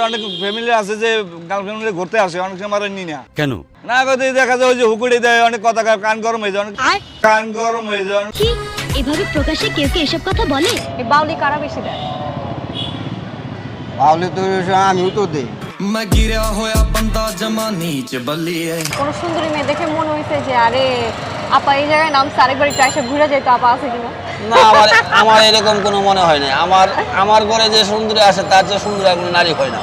অনেক ফ্যামিলি আছে যে গার্লফ্রেন্ড ঘুরতে আসে, অনেক সময় নি না কেন না কথা দেখা যায় ওই যে হুকুড়ি দেয়, অনেক কথা কান গরম হয়ে যায়, অনেক কান গরম হয়ে যায়। কি এভাবে প্রকাশ্যে কেউ কে এসব কথা বলে? এই বাউলি কারা বেশি দেয়? বাউলি তো আমিও তো দেই। मैं गिरा होया बंदा जमा नीच बल्ली है। কোন সুন্দরী মেয়ে দেখে মনে হইছে যে আরে আপা এই জায়গায় নাম আরেকবার একটু এসে ঘুরে যেত, আপা আছে কিনা? না, আমার এরকম কোনো মনে হয় না। আমার ঘরে যে সুন্দরী আসে তার চেয়ে সুন্দর কোনো নারী হয় না।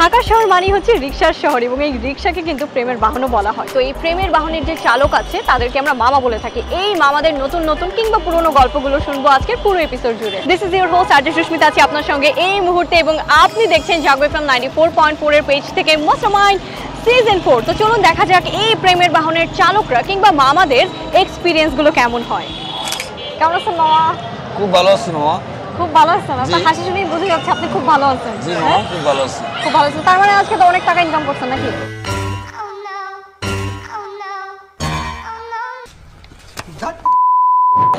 ঢাকা শহর মানেই হচ্ছে রিকশার শহর, এবং এই রিকশাকে কিন্তু প্রেমের বাহনও বলা হয়। তো এই প্রেমের বাহনের যে চালক আছে তাদেরকে আমরা মামা বলে থাকি। এই মামাদের নতুন নতুন কিংবা পুরনো গল্পগুলো শুনবো আজকের পুরো এপিসোড জুড়ে। This is your host RJ Susmita, আছি আপনার সঙ্গে এই মুহূর্তে, এবং আপনি দেখছেন জাগো এফএম 94.4 এর পেজ থেকে মাস্টারমাইন্ড সিজন 4। তো চলুন দেখা যাক এই প্রেমের বাহনের চালকরা কিংবা মামাদের এক্সপিরিয়েন্সগুলো কেমন হয়। কেমন আছেন মামা? খুব ভালো আছি মামা। খুব ভালো আছেন? আপনার হাসি শুনেই বোঝা যাচ্ছে আপনি খুব ভালো আছেন। জি মামা, খুব ভালো আছি। খুব ভালো আছেন, তার মানে আজকে তো অনেক টাকা ইনকাম করছেন নাকি?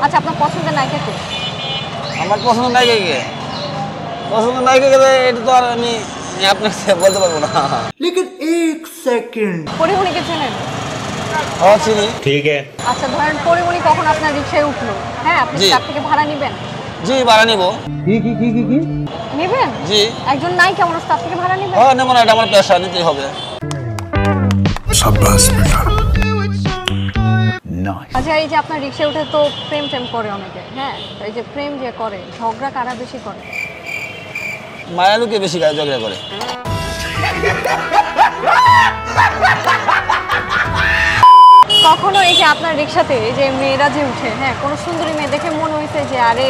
আচ্ছা, আপনার পছন্দের নায়িকা কে? আমার পছন্দের নায়িকা কে? পছন্দের নায়িকা কে এটা তো আর আমি আপনাকে বলতে পারবো না। লেকিন এক সেকেন্ড। পরিমণিকে চেনেন? হ্যাঁ চিনি। ঠিক আছে। আচ্ছা, ধরেন পরিমণি কখন আপনার রিকশায় উঠলো, হ্যাঁ, আপনি তার থেকে ভাড়া নেবেন? জি, ভাড়া নিব। কি নেবেন? জি। একজন নায়িকা মানুষ, তার থেকে ভাড়া নেবেন? হ্যাঁ নেব না, এটা আমার পেশা, নিতেই হবে। শাবাশ বেটা। আচ্ছা, এই যে আপনার রিকশায় উঠে তো প্রেম করে অনেকে, হ্যাঁ, তো এই যে প্রেম যে করে, ঝগড়া কারা বেশি করে? মায়ালুকে বেশি ঝগড়া করে। কখনো এই যে আপনার রিকশাতে এই যে মেয়েরা যে উঠে, হ্যাঁ, কোনো সুন্দরী মেয়ে দেখে মনে হয়েছে যে আরে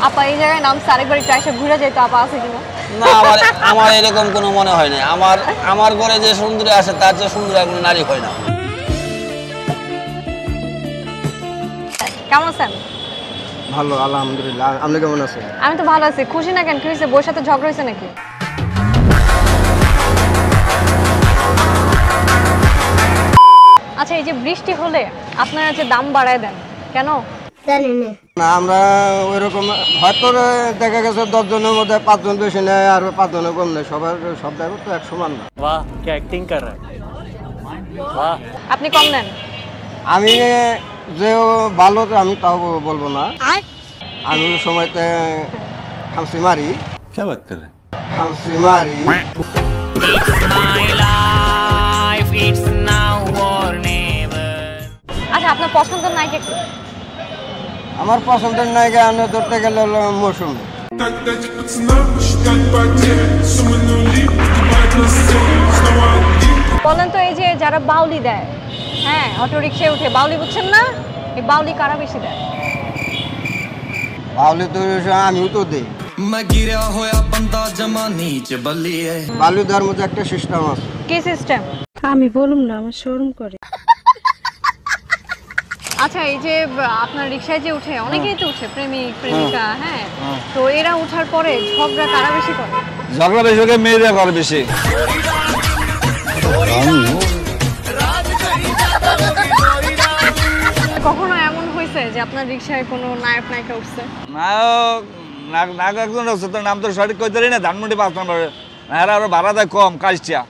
আপা এই জায়গায় নাম আরেকবার একটু এসে ঘুরে যেত, আপা আছে কিনা? না, আমার এরকম কোনো মনে হয় না। আমার ঘরে যে সুন্দরী আসে তার চেয়ে সুন্দর কোনো নারী হয় না। কেমন আছেন? ভালো আলহামদুলিল্লাহ। আপনি কেমন আছেন? আমি তো ভালো আছি। খুশি না কেন? কি হয়েছে? বউর সাথে ঝগড়া হয়েছে নাকি? আচ্ছা, এই যে বৃষ্টি হলে আপনারা যে দাম বাড়ায় দেন কেন? না, আমরা ওইরকম হয়তো দেখা গেছে 10 জনের মধ্যে 5 জন বেশি নেয় আর 5 জনের কম নেয়, সব ড্রাইভার তো এক সমান না। वाह क्या एक्टिंग कर रहा है। वाह। আপনি কম নেন? আমি যে ভালো আমি তাও বলবো না। আমি ওই সময়তে খামসি মারি। क्या बात कर रहे हैं? খামসি মারি। আচ্ছা, আপনার পছন্দের নায়িকা কে? আমার পছন্দের নায়িকা আমি ধরতে গেলে হলো মৌসুমী। বলেন তো, এই যে যারা বাউলি দেয়, হ্যাঁ, অটো রিকশায় উঠে বাউলি, বুঝছেন না? এই বাউলি কারা বেশি দেয়? বাউলি তো আমিও তো দেই। मैं गिरा होया बंदा जमा नीच बल्ली है। বাউলি দেওয়ার মধ্যে একটা সিস্টেম আছে। কি সিস্টেম? আমি বলুম না, আমার শরম করে। আচ্ছা, এই যে আপনার রিকশায় যে উঠে অনেকেই তো উঠে, প্রেমিক প্রেমিকা, হ্যাঁ, তো এরা উঠার পরে ঝগড়া কারা বেশি করে? ঝগড়া বেশি করে মেয়েরা করে বেশি। কখনো এমন হয়েছে যে আপনার রিকশায় কোনো নায়ক নায়িকা উঠছে? নায়ক একজন হচ্ছে, তোর নাম তো সঠিক কইতে পারি না, ধানমন্ডি 5 নম্বরে। নায়রা আরো ভাড়া দেয় কম, কাজটা।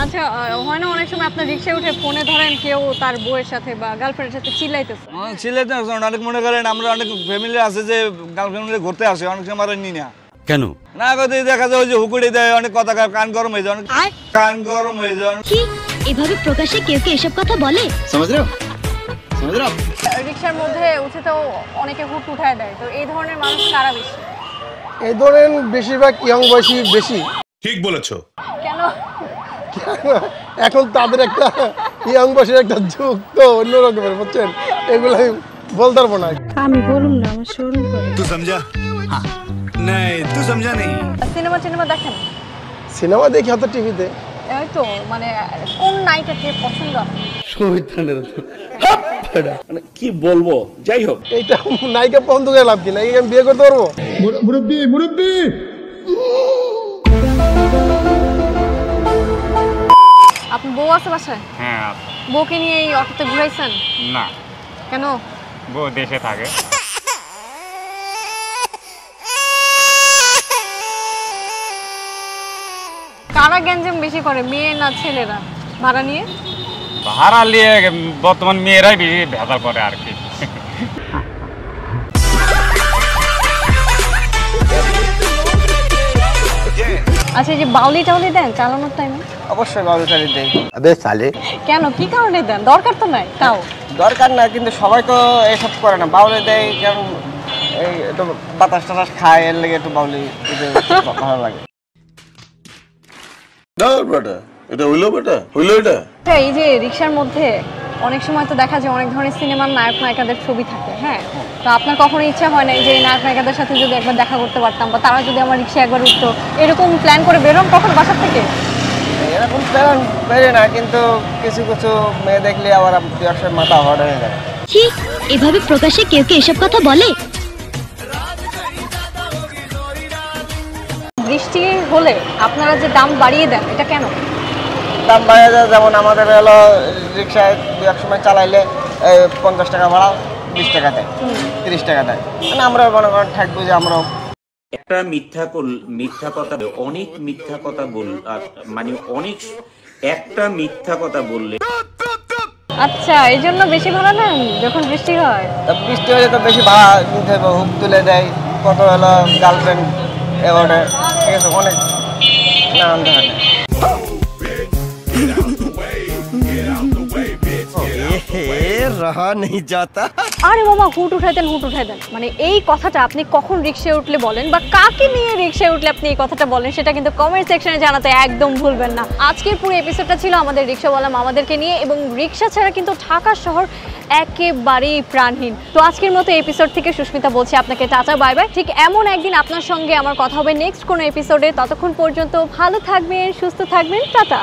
আচ্ছা, হয় না অনেক সময় আপনার রিকশায় উঠে ফোনে ধরেন কেউ তার বউয়ের সাথে বা গার্লফ্রেন্ডের সাথে চিল্লাইতেছে? সিলেটে অনেক মনে করেন আমরা অনেক ফ্যামিলি আছে যে গার্লফ্রেন্ড ঘুরতে আসে, অনেক সময় নি না কেন না কথা দেখা যায় ওই যে হুকুড়ি দেয়, অনেক কথা কান গরম হয়ে যায়, অনেক কান গরম হয়ে যায়। কি এভাবে প্রকাশ্যে কেউ কে এসব কথা বলে? রিকশার মধ্যে উঠে তো অনেকে হুট উঠায় দেয়, তো এই ধরনের মানুষ কারা বেশি? এই ধরেন বেশিরভাগ ইয়ং বয়সী বেশি। ঠিক বলেছো। কেন? এখন তাদের একটা ইয়ং বয়সের একটা যুগ, তো অন্য রকমের, বুঝছেন, এগুলো আমি বলতে পারবো না। আমি বলুম না, আমার শরম করে। तू समझा? हाँ। नहीं तू समझा नहीं। সিনেমা দেখেন? সিনেমা দেখি হয়তো টিভিতে। এই তো, মানে কোন নায়িকাকে পছন্দ? মানে কি বলবো, যাই হোক। এইটা নায়িকা পছন্দ করে লাভ কি? নায়িকা আমি বিয়ে করতে পারবো? মুরব্বি আপনি বউ আছে বাসায়? হ্যাঁ আছে। বউকে নিয়ে এই অটোতে ঘুরাইছেন? না। কেন? বউ দেশে থাকে। কারা গ্যাঞ্জাম বেশি করে, মেয়ে না ছেলেরা ভাড়া নিয়ে? ভাড়া নিয়ে বর্তমান মেয়েরাই বেশি ভেজাল করে আর কি। আচ্ছা, এই যে বাউলি টাউলি দেন চালানোর টাইমে? অবশ্যই বাউলি টাউলি দেই। আবে সালে কেন, কি কারণে দেন? দরকার তো নাই তাও। দরকার না, কিন্তু সবাই তো এসব করে না। বাউলি দেয় কারণ এই একটু বাতাস টাতাস খায়, এর লেগে একটু বাউলি দিতে ভালো লাগে। এটা হইলো বেটা, হইলো এটা। এই যে রিক্সার মধ্যে অনেক সময় তো দেখা যায় অনেক ধরনের সিনেমার নায়ক নায়িকাদের ছবি থাকে, হ্যাঁ, তো আপনার কখনো ইচ্ছা হয় না যে এই নায়ক নায়িকাদের সাথে যদি একবার দেখা করতে পারতাম, বা তারা যদি আমার রিক্সা একবার উঠতো, এরকম প্ল্যান করে বেরোন কখন বাসার থেকে? এরকম প্ল্যান বেরোয় না, কিন্তু কিছু কিছু মেয়ে দেখলে আবার ব্যবসার মাথা হট হয়ে যায়। ছি, এভাবে প্রকাশ্যে কেউ কি এসব কথা বলে? বৃষ্টি হলে আপনারা যে দাম বাড়িয়ে দেন, এটা কেন? দাম বাড়িয়ে যায়, যেমন আমাদের হলো রিক্সায় এক সময় চালাইলে 50 টাকা ভাড়া 20 টাকা দেয়, 30 টাকা দেয়, মানে আমরা মনে করেন থাকবো যে আমরাও একটা মিথ্যা কথা, অনেক মিথ্যা কথা মানে অনেক একটা মিথ্যা কথা বললে। আচ্ছা, এই জন্য বেশি ভাড়া নেন যখন বৃষ্টি হয়? বৃষ্টি হলে তো বেশি ভাড়া নিতে হবে, হুক তুলে দেয়, কত হলো গার্লফ্রেন্ড অ্যাওয়ার্ডে, ঠিক আছে, অনেক নানান ধরনের। रहा नहीं जाता। আরে মামা, হুট উঠাই দেন, মানে এই কথাটা আপনি কখন রিক্সায় উঠলে বলেন, বা কাকে নিয়ে রিক্সায় উঠলে আপনি এই কথাটা বলেন, সেটা কিন্তু কমেন্ট সেকশনে জানাতে একদম ভুলবেন না। আজকের পুরো এপিসোডটা ছিল আমাদের রিক্সাওয়ালা মামাদেরকে নিয়ে, এবং রিক্সা ছাড়া কিন্তু ঢাকা শহর একেবারেই প্রাণহীন। তো আজকের মতো এপিসোড থেকে সুস্মিতা বলছি আপনাকে টাটা বাই বাই। ঠিক এমন একদিন আপনার সঙ্গে আমার কথা হবে নেক্সট কোনো এপিসোডে। ততক্ষণ পর্যন্ত ভালো থাকবেন, সুস্থ থাকবেন, টাটা।